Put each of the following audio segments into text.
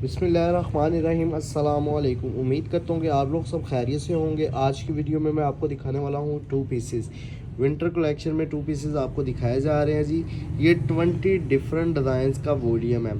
बिस्मिल्लाहिर्रहमानिर्रहीम। अस्सलामुअलैकुम। उम्मीद करता हूँ कि आप लोग सब खैरियत से होंगे। आज की वीडियो में मैं आपको दिखाने वाला हूँ टू पीसेस विंटर कलेक्शन में टू पीसेस आपको दिखाए जा रहे हैं जी। ये 20 डिफरेंट डिज़ाइंस का वॉल्यूम है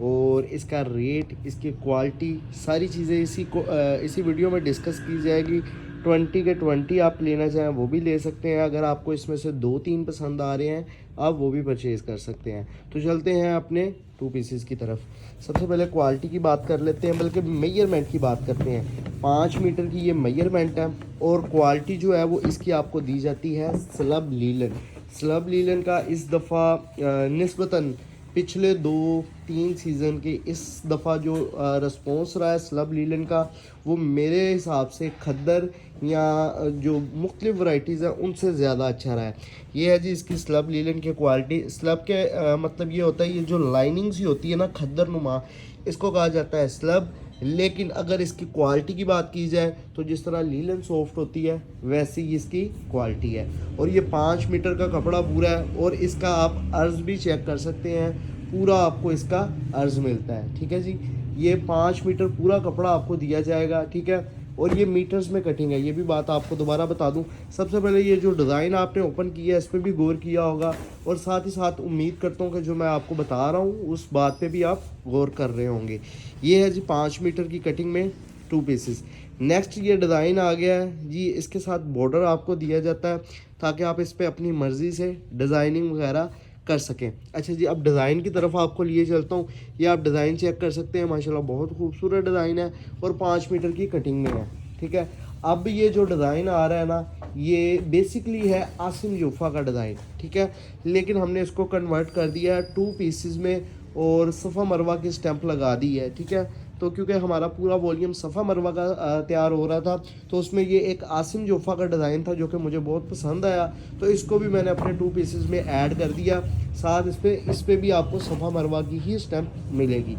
और इसका रेट, इसकी क्वालिटी, सारी चीज़ें इसी वीडियो में डिस्कस की जाएगी। 20 के 20 आप लेना चाहें वो भी ले सकते हैं। अगर आपको इसमें से 2-3 पसंद आ रहे हैं आप वो भी परचेज़ कर सकते हैं। तो चलते हैं अपने टू पीसेस की तरफ। सबसे पहले क्वालिटी की बात कर लेते हैं, बल्कि मेजरमेंट की बात करते हैं। 5 मीटर की ये मेजरमेंट है और क्वालिटी जो है वो इसकी आपको दी जाती है स्लब लीलन। स्लब लीलन का इस दफ़ा निस्बतन पिछले 2-3 सीज़न के इस दफ़ा जो रिस्पॉन्स रहा है स्लब लीलन का, वो मेरे हिसाब से खद्दर या जो मुख्तलिफ वैरायटीज़ हैं उनसे ज़्यादा अच्छा रहा है। ये है जी इसकी स्लब लीलन की क्वालिटी। स्लब के मतलब ये होता है, ये जो लाइनिंग्स ही होती है ना खद्दर नुमा, इसको कहा जाता है स्लब। लेकिन अगर इसकी क्वालिटी की बात की जाए तो जिस तरह लीलन सॉफ्ट होती है वैसी ही इसकी क्वालिटी है। और ये 5 मीटर का कपड़ा पूरा है और इसका आप अर्ज़ भी चेक कर सकते हैं। पूरा आपको इसका अर्ज़ मिलता है, ठीक है जी। ये 5 मीटर पूरा कपड़ा आपको दिया जाएगा, ठीक है। और ये मीटर्स में कटिंग है, ये भी बात आपको दोबारा बता दूं। सबसे पहले ये जो डिज़ाइन आपने ओपन किया है इस पर भी गौर किया होगा और साथ ही साथ उम्मीद करता हूं कि जो मैं आपको बता रहा हूं उस बात पे भी आप गौर कर रहे होंगे। ये है जी 5 मीटर की कटिंग में टू पीसेस। नेक्स्ट ये डिज़ाइन आ गया है जी, इसके साथ बॉर्डर आपको दिया जाता है ताकि आप इस पर अपनी मर्ज़ी से डिज़ाइनिंग वगैरह कर सकें। अच्छा जी, अब डिज़ाइन की तरफ आपको लिए चलता हूँ। ये आप डिज़ाइन चेक कर सकते हैं, माशाल्लाह बहुत खूबसूरत डिज़ाइन है और 5 मीटर की कटिंग में है, ठीक है। अब ये जो डिज़ाइन आ रहा है ना, ये बेसिकली है आसिम यूफ़ा का डिज़ाइन, ठीक है। लेकिन हमने इसको कन्वर्ट कर दिया है टू पीसेस में और सफ़ा मरवा की स्टैंप लगा दी है, ठीक है। तो क्योंकि हमारा पूरा वॉल्यूम सफ़ा मरवा का तैयार हो रहा था तो उसमें ये एक आसिम जोफ़ा का डिज़ाइन था जो कि मुझे बहुत पसंद आया, तो इसको भी मैंने अपने टू पीसेस में ऐड कर दिया। साथ इस पे भी आपको सफ़ा मरवा की ही स्टैंप मिलेगी,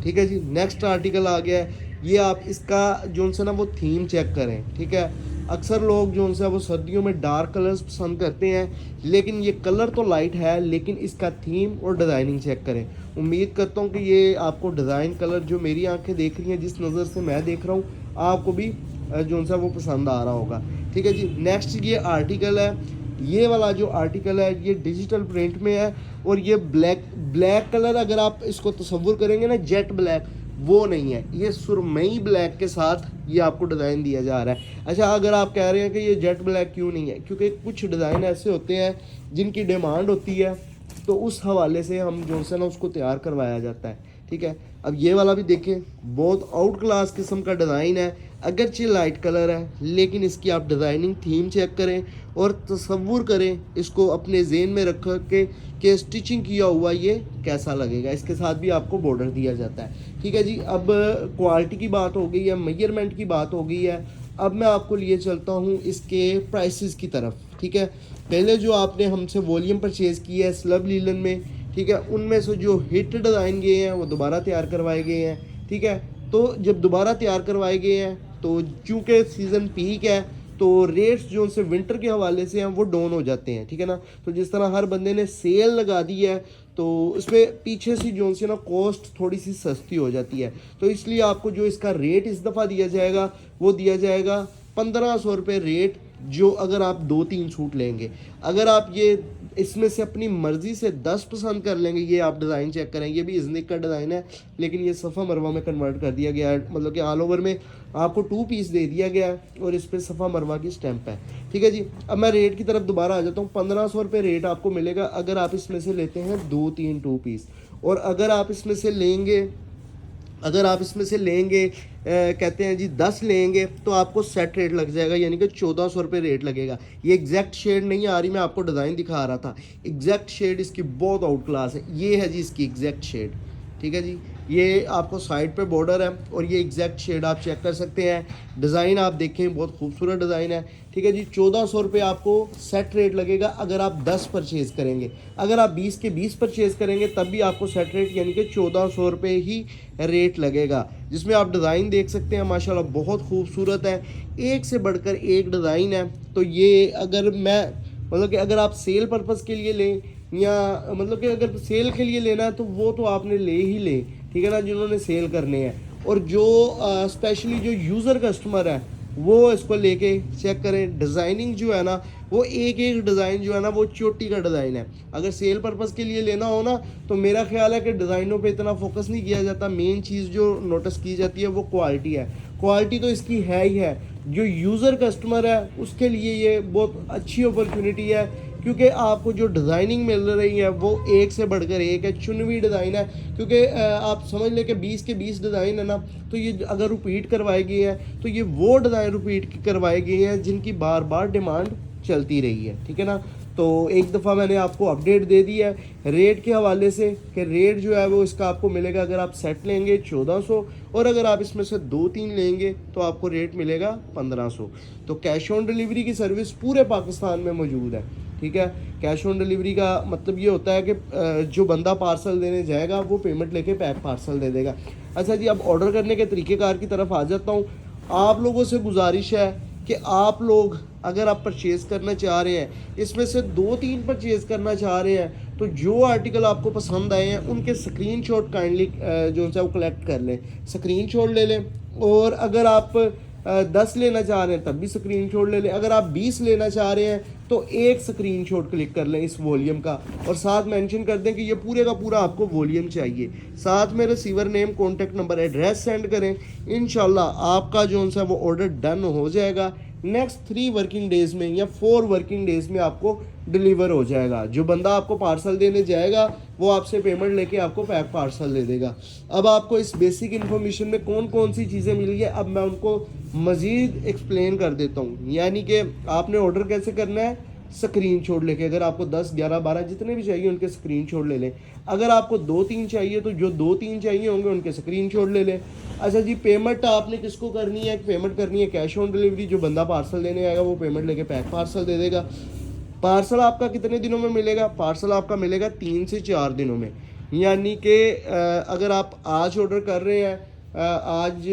ठीक है जी। नेक्स्ट आर्टिकल आ गया है। ये आप इसका जो से ना वो थीम चेक करें, ठीक है। अक्सर लोग जो है वो सर्दियों में डार्क कलर्स पसंद करते हैं, लेकिन ये कलर तो लाइट है, लेकिन इसका थीम और डिज़ाइनिंग चेक करें। उम्मीद करता हूँ कि ये आपको डिज़ाइन कलर जो मेरी आंखें देख रही हैं, जिस नज़र से मैं देख रहा हूँ, आपको भी जो सा वो पसंद आ रहा होगा, ठीक है जी। नेक्स्ट ये आर्टिकल है। ये वाला जो आर्टिकल है ये डिजिटल प्रिंट में है और ये ब्लैक कलर, अगर आप इसको तसव्वुर करेंगे ना जेट ब्लैक, वो नहीं है, ये सुरमई ब्लैक के साथ ये आपको डिज़ाइन दिया जा रहा है। अच्छा, अगर आप कह रहे हैं कि ये जेट ब्लैक क्यों नहीं है, क्योंकि कुछ डिज़ाइन ऐसे होते हैं जिनकी डिमांड होती है, तो उस हवाले से हम जो है ना उसको तैयार करवाया जाता है, ठीक है। अब ये वाला भी देखें, बहुत आउट क्लास किस्म का डिज़ाइन है। अगरचे लाइट कलर है लेकिन इसकी आप डिज़ाइनिंग थीम चेक करें और तसव्वुर करें, इसको अपने जेन में रख के स्टिचिंग किया हुआ ये कैसा लगेगा। इसके साथ भी आपको बॉर्डर दिया जाता है, ठीक है जी। अब क्वालिटी की बात हो गई है, मेजरमेंट की बात हो गई है। अब मैं आपको लिए चलता हूँ इसके प्राइसेस की तरफ, ठीक है। पहले जो आपने हमसे वॉल्यूम परचेज़ किया है स्लब लीलन में, ठीक है, उनमें से जो हिट डिज़ाइन गए हैं वो दोबारा तैयार करवाए गए हैं, ठीक है। तो जब दोबारा तैयार करवाए गए हैं तो चूँकि सीज़न पीक है तो रेट्स जो से विंटर के हवाले से हैं वो डाउन हो जाते हैं, ठीक है ना। तो जिस तरह हर बंदे ने सेल लगा दी है तो उसमें पीछे से जो से ना कॉस्ट थोड़ी सी सस्ती हो जाती है। तो इसलिए आपको जो इसका रेट इस दफ़ा दिया जाएगा वो दिया जाएगा 1500 रुपये रेट, जो अगर आप 2-3 सूट लेंगे। अगर आप ये इसमें से अपनी मर्ज़ी से 10 पसंद कर लेंगे, ये आप डिज़ाइन चेक करें, ये भी इज़निक का डिज़ाइन है लेकिन ये सफ़ा मरवा में कन्वर्ट कर दिया गया है, मतलब कि ऑल ओवर में आपको 2 पीस दे दिया गया है और इस पर सफ़ा मरवा की स्टैंप है, ठीक है जी। अब मैं रेट की तरफ दोबारा आ जाता हूँ। 1500 रुपये रेट आपको मिलेगा अगर आप इसमें से लेते हैं 2-3 टू पीस। और अगर आप इसमें से लेंगे कहते हैं जी 10 लेंगे तो आपको सेट रेट लग जाएगा, यानी कि 1400 रुपये रेट लगेगा। ये एग्जैक्ट शेड नहीं आ रही, मैं आपको डिज़ाइन दिखा रहा था। एग्जैक्ट शेड इसकी बहुत आउट क्लास है। ये है जी इसकी एग्जैक्ट शेड, ठीक है जी। ये आपको साइड पे बॉर्डर है और ये एग्जैक्ट शेड आप चेक कर सकते हैं। डिज़ाइन आप देखें, बहुत खूबसूरत डिज़ाइन है, ठीक है जी। 1400 रुपये आपको सेट रेट लगेगा अगर आप 10 परचेज़ करेंगे। अगर आप 20 के 20 परचेज़ करेंगे तब भी आपको सेट रेट यानी कि 1400 रुपये ही रेट लगेगा, जिसमें आप डिज़ाइन देख सकते हैं माशाल्लाह बहुत खूबसूरत है, एक से बढ़कर एक डिज़ाइन है। तो ये अगर मैं मतलब कि अगर आप सेल पर्पज़ के लिए लें या मतलब कि अगर सेल के लिए लेना है तो वो तो आपने ले ही ले, ठीक है ना, जिन्होंने सेल करने हैं। और जो स्पेशली जो यूज़र कस्टमर है वो इसको लेके चेक करें। डिज़ाइनिंग जो है ना, वो एक एक डिज़ाइन जो है ना वो चोटी का डिज़ाइन है। अगर सेल पर्पज़ के लिए लेना हो ना, तो मेरा ख्याल है कि डिज़ाइनों पे इतना फोकस नहीं किया जाता। मेन चीज़ जो नोटिस की जाती है वो क्वालिटी है। क्वालिटी तो इसकी है ही है। जो यूज़र कस्टमर है उसके लिए ये बहुत अच्छी अपॉर्चुनिटी है, क्योंकि आपको जो डिज़ाइनिंग मिल रही है वो एक से बढ़कर एक है, चुनवी डिज़ाइन है। क्योंकि आप समझ लें कि 20 के 20 डिज़ाइन है ना, तो ये अगर रिपीट करवाए गए हैं तो ये वो डिज़ाइन रिपीट करवाए गए हैं जिनकी बार बार डिमांड चलती रही है, ठीक है ना। तो एक दफ़ा मैंने आपको अपडेट दे दी है रेट के हवाले से कि रेट जो है वो इसका आपको मिलेगा, अगर आप सेट लेंगे 1400, और अगर आप इसमें से 2-3 लेंगे तो आपको रेट मिलेगा 1500। तो कैश ऑन डिलीवरी की सर्विस पूरे पाकिस्तान में मौजूद है, ठीक है। कैश ऑन डिलीवरी का मतलब ये होता है कि जो बंदा पार्सल देने जाएगा वो पेमेंट लेके पैक पार्सल दे देगा। अच्छा जी, अब ऑर्डर करने के तरीक़ेकार की तरफ आ जाता हूँ। आप लोगों से गुजारिश है कि आप लोग अगर आप परचेज़ करना चाह रहे हैं, इसमें से 2-3 परचेज़ करना चाह रहे हैं, तो जो आर्टिकल आपको पसंद आए हैं उनके स्क्रीनशॉट काइंडली जो है वो कलेक्ट कर लें, स्क्रीनशॉट ले लें। और अगर आप 10 लेना चाह रहे हैं तब भी स्क्रीनशॉट ले लें। अगर आप 20 लेना चाह रहे हैं तो एक स्क्रीनशॉट क्लिक कर लें इस वॉल्यूम का, और साथ मेंशन कर दें कि ये पूरे का पूरा आपको वॉल्यूम चाहिए। साथ में receiver name, contact number, address send करें। इंशाल्लाह आपका जो है वो ऑर्डर डन हो जाएगा। नेक्स्ट 3 वर्किंग डेज़ में या 4 वर्किंग डेज़ में आपको डिलीवर हो जाएगा। जो बंदा आपको पार्सल देने जाएगा वो आपसे पेमेंट लेके आपको पैक पार्सल दे देगा। अब आपको इस बेसिक इन्फॉर्मेशन में कौन कौन सी चीज़ें मिली है, अब मैं उनको मज़ीद एक्सप्लेन कर देता हूँ। यानी कि आपने ऑर्डर कैसे करना है, स्क्रीनशॉट लेके, अगर आपको 10, 11, 12 जितने भी चाहिए उनके स्क्रीनशॉट ले लें। अगर आपको 2-3 चाहिए तो जो 2-3 चाहिए होंगे उनके स्क्रीनशॉट ले लें। अच्छा जी, पेमेंट आपने किसको करनी है, पेमेंट करनी है कैश ऑन डिलीवरी। जो बंदा पार्सल देने आएगा वो पेमेंट लेके पैक पार्सल दे देगा। पार्सल आपका कितने दिनों में मिलेगा, पार्सल आपका मिलेगा 3 से 4 दिनों में। यानी कि अगर आप आज ऑर्डर कर रहे हैं, आज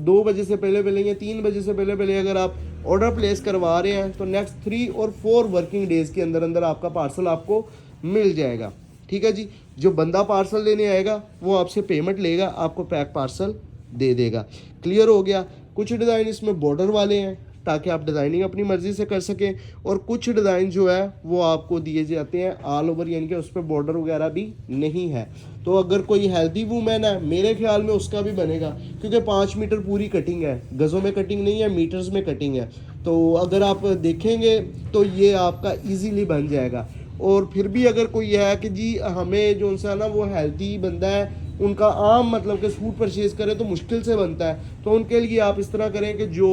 2 बजे से पहले पहले या 3 बजे से पहले पहले अगर आप ऑर्डर प्लेस करवा रहे हैं, तो नेक्स्ट 3 और 4 वर्किंग डेज़ के अंदर अंदर आपका पार्सल आपको मिल जाएगा, ठीक है जी। जो बंदा पार्सल लेने आएगा वो आपसे पेमेंट लेगा, आपको पैक पार्सल दे देगा। क्लियर हो गया। कुछ डिज़ाइन इसमें बॉर्डर वाले हैं ताकि आप डिज़ाइनिंग अपनी मर्ज़ी से कर सकें, और कुछ डिज़ाइन जो है वो आपको दिए जाते हैं ऑल ओवर, यानी कि उस पर बॉर्डर वगैरह भी नहीं है। तो अगर कोई हेल्दी वूमेन है, मेरे ख्याल में उसका भी बनेगा, क्योंकि 5 मीटर पूरी कटिंग है, गज़ों में कटिंग नहीं है, मीटर्स में कटिंग है। तो अगर आप देखेंगे तो ये आपका ईजीली बन जाएगा। और फिर भी अगर कोई है कि जी हमें जो सा ना वो हेल्दी बंदा है, उनका आम मतलब कि सूट परचेज़ करें तो मुश्किल से बनता है, तो उनके लिए आप इस तरह करें कि जो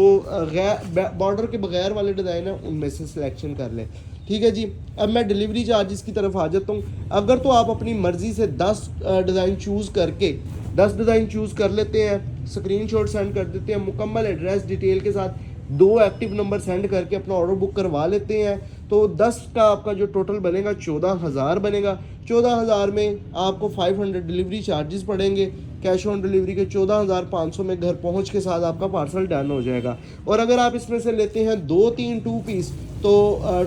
बॉर्डर के बगैर वाले डिज़ाइन हैं उनमें से सिलेक्शन कर लें, ठीक है जी। अब मैं डिलीवरी चार्जेस की तरफ आ जाता हूँ। अगर तो आप अपनी मर्ज़ी से 10 डिज़ाइन चूज़ करके 10 डिज़ाइन चूज़ कर लेते हैं, स्क्रीनशॉट सेंड कर देते हैं, मुकम्मल एड्रेस डिटेल के साथ 2 एक्टिव नंबर सेंड करके अपना ऑर्डर बुक करवा लेते हैं, तो 10 का आपका जो टोटल बनेगा 14,000 बनेगा। 14,000 में आपको 500 डिलीवरी चार्जेस पड़ेंगे। कैश ऑन डिलीवरी के 14,500 में घर पहुंच के साथ आपका पार्सल डन हो जाएगा। और अगर आप इसमें से लेते हैं 2-3 2 पीस तो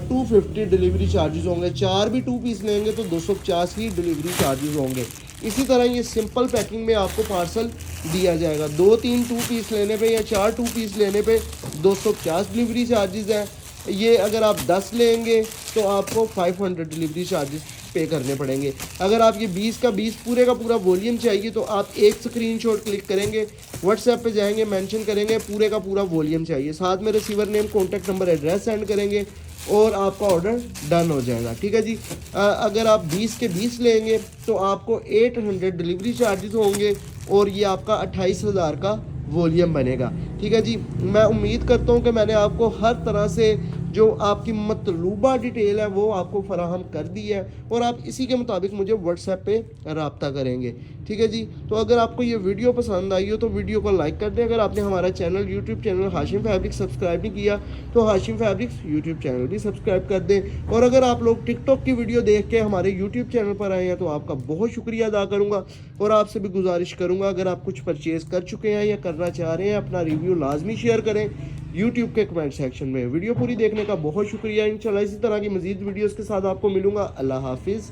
250 डिलीवरी चार्जेस होंगे। 4 भी 2 पीस लेंगे तो 250 ही डिलीवरी चार्जेस होंगे। इसी तरह ये सिंपल पैकिंग में आपको पार्सल दिया जाएगा। 2-3 2 पीस लेने पे या 4 2 पीस लेने पे 250 डिलीवरी चार्जेस हैं। ये अगर आप 10 लेंगे तो आपको 500 डिलीवरी चार्जेस पे करने पड़ेंगे। अगर आप ये 20 का 20 पूरे का पूरा वॉल्यूम चाहिए तो आप एक स्क्रीनशॉट क्लिक करेंगे, व्हाट्सएप पे जाएंगे, मेंशन करेंगे पूरे का पूरा वॉल्यूम चाहिए, साथ में receiver name, contact number, address send करेंगे और आपका ऑर्डर डन हो जाएगा, ठीक है जी। अगर आप 20 के 20 लेंगे तो आपको 800 डिलीवरी चार्जेस होंगे और ये आपका 28,000 का वॉल्यूम बनेगा, ठीक है जी। मैं उम्मीद करता हूँ कि मैंने आपको हर तरह से जो आपकी मतलूबा डिटेल है वो आपको फराहम कर दी है और आप इसी के मुताबिक मुझे व्हाट्सएप पे रब्ता करेंगे, ठीक है जी। तो अगर आपको ये वीडियो पसंद आई हो तो वीडियो को लाइक कर दें। अगर आपने हमारा channel YouTube channel Hashim fabrics subscribe नहीं किया तो हाशिम फैब्रिक्स यूट्यूब चैनल भी सब्सक्राइब कर दें। और अगर आप लोग टिकटॉक की वीडियो देख के हमारे यूट्यूब चैनल पर आए हैं तो आपका बहुत शुक्रिया अदा करूँगा और आपसे भी गुजारिश करूँगा अगर आप कुछ परचेज़ कर चुके हैं या करना चाह रहे हैं अपना रिव्यू लाजमी शेयर करें यूट्यूब के कमेंट सेक्शन में। वीडियो पूरी देखने का बहुत शुक्रिया। इंशाल्लाह इसी तरह की मज़ीद वीडियोस के साथ आपको मिलूंगा। अल्लाह हाफिज़।